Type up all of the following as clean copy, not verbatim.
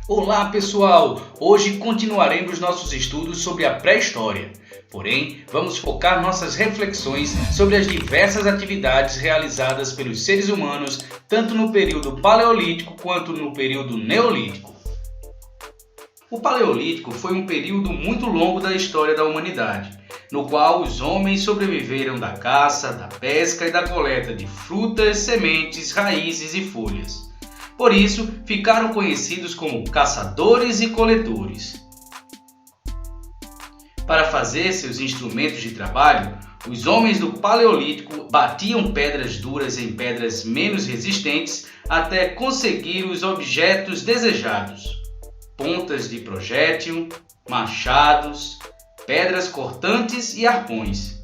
Olá pessoal, hoje continuaremos nossos estudos sobre a pré-história, porém vamos focar nossas reflexões sobre as diversas atividades realizadas pelos seres humanos tanto no período paleolítico quanto no período neolítico. O paleolítico foi um período muito longo da história da humanidade, no qual os homens sobreviveram da caça, da pesca e da coleta de frutas, sementes, raízes e folhas. Por isso, ficaram conhecidos como caçadores e coletores. Para fazer seus instrumentos de trabalho, os homens do Paleolítico batiam pedras duras em pedras menos resistentes até conseguir os objetos desejados: pontas de projétil, machados, pedras cortantes e arpões.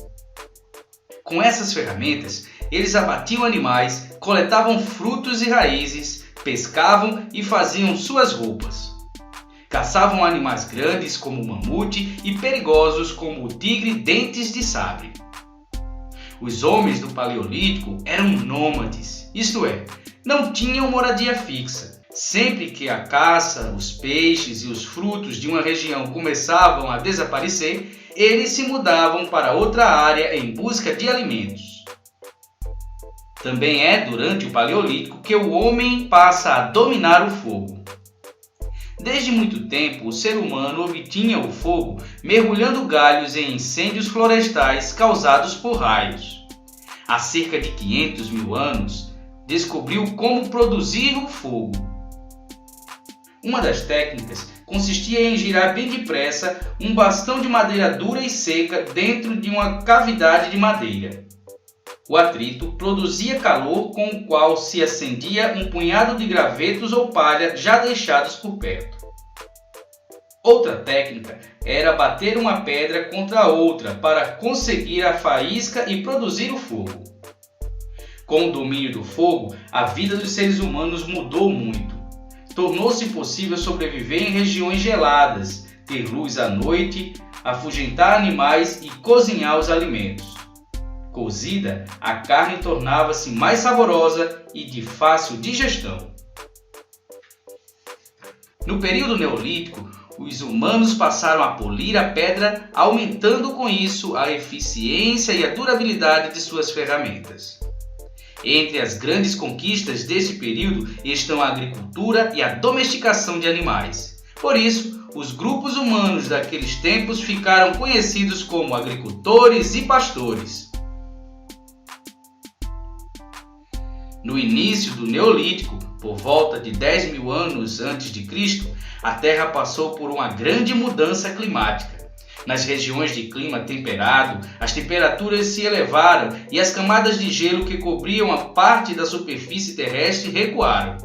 Com essas ferramentas, eles abatiam animais, coletavam frutos e raízes, pescavam e faziam suas roupas. Caçavam animais grandes como o mamute e perigosos como o tigre dentes de sabre. Os homens do Paleolítico eram nômades, isto é, não tinham moradia fixa. Sempre que a caça, os peixes e os frutos de uma região começavam a desaparecer, eles se mudavam para outra área em busca de alimentos. Também é durante o Paleolítico que o homem passa a dominar o fogo. Desde muito tempo, o ser humano obtinha o fogo mergulhando galhos em incêndios florestais causados por raios. Há cerca de 500 mil anos, descobriu como produzir o fogo. Uma das técnicas consistia em girar bem depressa um bastão de madeira dura e seca dentro de uma cavidade de madeira. O atrito produzia calor com o qual se acendia um punhado de gravetos ou palha já deixados por perto. Outra técnica era bater uma pedra contra outra para conseguir a faísca e produzir o fogo. Com o domínio do fogo, a vida dos seres humanos mudou muito. Tornou-se possível sobreviver em regiões geladas, ter luz à noite, afugentar animais e cozinhar os alimentos. Cozida, a carne tornava-se mais saborosa e de fácil digestão. No período neolítico, os humanos passaram a polir a pedra, aumentando com isso a eficiência e a durabilidade de suas ferramentas. Entre as grandes conquistas deste período estão a agricultura e a domesticação de animais. Por isso, os grupos humanos daqueles tempos ficaram conhecidos como agricultores e pastores. No início do Neolítico, por volta de 10 mil anos antes de Cristo, a Terra passou por uma grande mudança climática. Nas regiões de clima temperado, as temperaturas se elevaram e as camadas de gelo que cobriam a parte da superfície terrestre recuaram.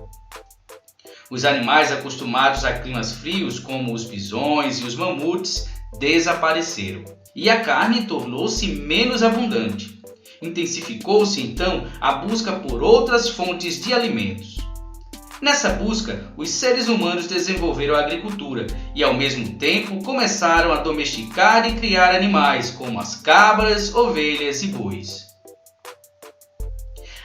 Os animais acostumados a climas frios, como os bisões e os mamutes, desapareceram, e a carne tornou-se menos abundante. Intensificou-se então a busca por outras fontes de alimentos. Nessa busca, os seres humanos desenvolveram a agricultura e, ao mesmo tempo, começaram a domesticar e criar animais, como as cabras, ovelhas e bois.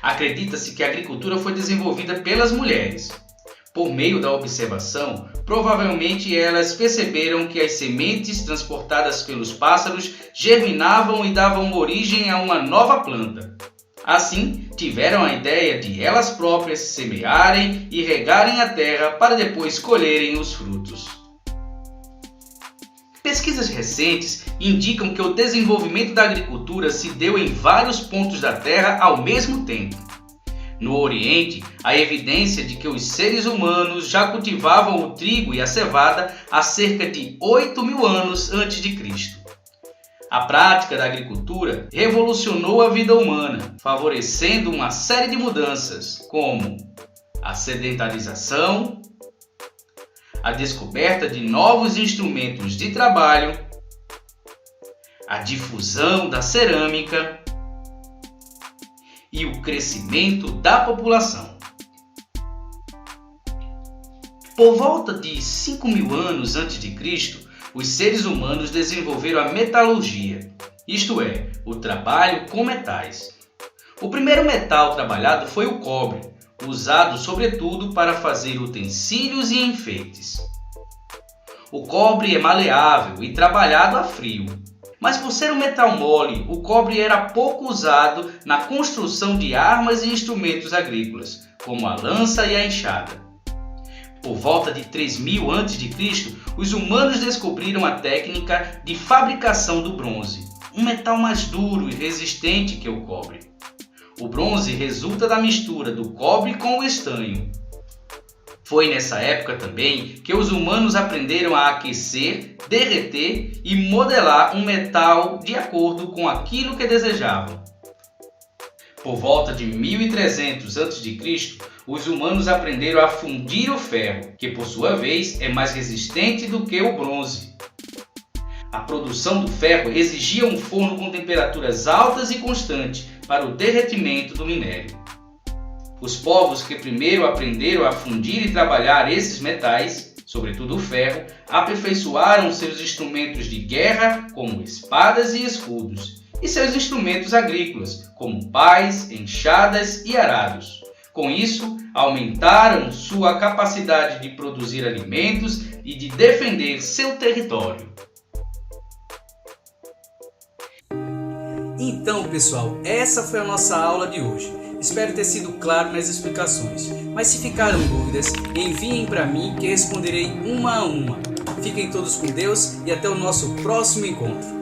Acredita-se que a agricultura foi desenvolvida pelas mulheres. Por meio da observação, provavelmente elas perceberam que as sementes transportadas pelos pássaros germinavam e davam origem a uma nova planta. Assim, tiveram a ideia de elas próprias semearem e regarem a terra para depois colherem os frutos. Pesquisas recentes indicam que o desenvolvimento da agricultura se deu em vários pontos da Terra ao mesmo tempo. No Oriente, há evidência de que os seres humanos já cultivavam o trigo e a cevada há cerca de 8 mil anos antes de Cristo. A prática da agricultura revolucionou a vida humana, favorecendo uma série de mudanças, como a sedentarização, a descoberta de novos instrumentos de trabalho, a difusão da cerâmica, e o crescimento da população. Por volta de 5.000 anos antes de Cristo, os seres humanos desenvolveram a metalurgia, isto é, o trabalho com metais. O primeiro metal trabalhado foi o cobre, usado sobretudo para fazer utensílios e enfeites. O cobre é maleável e trabalhado a frio, mas por ser um metal mole, o cobre era pouco usado na construção de armas e instrumentos agrícolas, como a lança e a enxada. Por volta de 3.000 a.C., os humanos descobriram a técnica de fabricação do bronze, um metal mais duro e resistente que o cobre. O bronze resulta da mistura do cobre com o estanho. Foi nessa época também que os humanos aprenderam a aquecer, derreter e modelar um metal de acordo com aquilo que desejavam. Por volta de 1.300 a.C., os humanos aprenderam a fundir o ferro, que por sua vez é mais resistente do que o bronze. A produção do ferro exigia um forno com temperaturas altas e constantes para o derretimento do minério. Os povos que primeiro aprenderam a fundir e trabalhar esses metais, sobretudo o ferro, aperfeiçoaram seus instrumentos de guerra, como espadas e escudos, e seus instrumentos agrícolas, como pás, enxadas e arados. Com isso, aumentaram sua capacidade de produzir alimentos e de defender seu território. Então, pessoal, essa foi a nossa aula de hoje. Espero ter sido claro nas explicações, mas se ficaram dúvidas, enviem para mim que responderei uma a uma. Fiquem todos com Deus e até o nosso próximo encontro.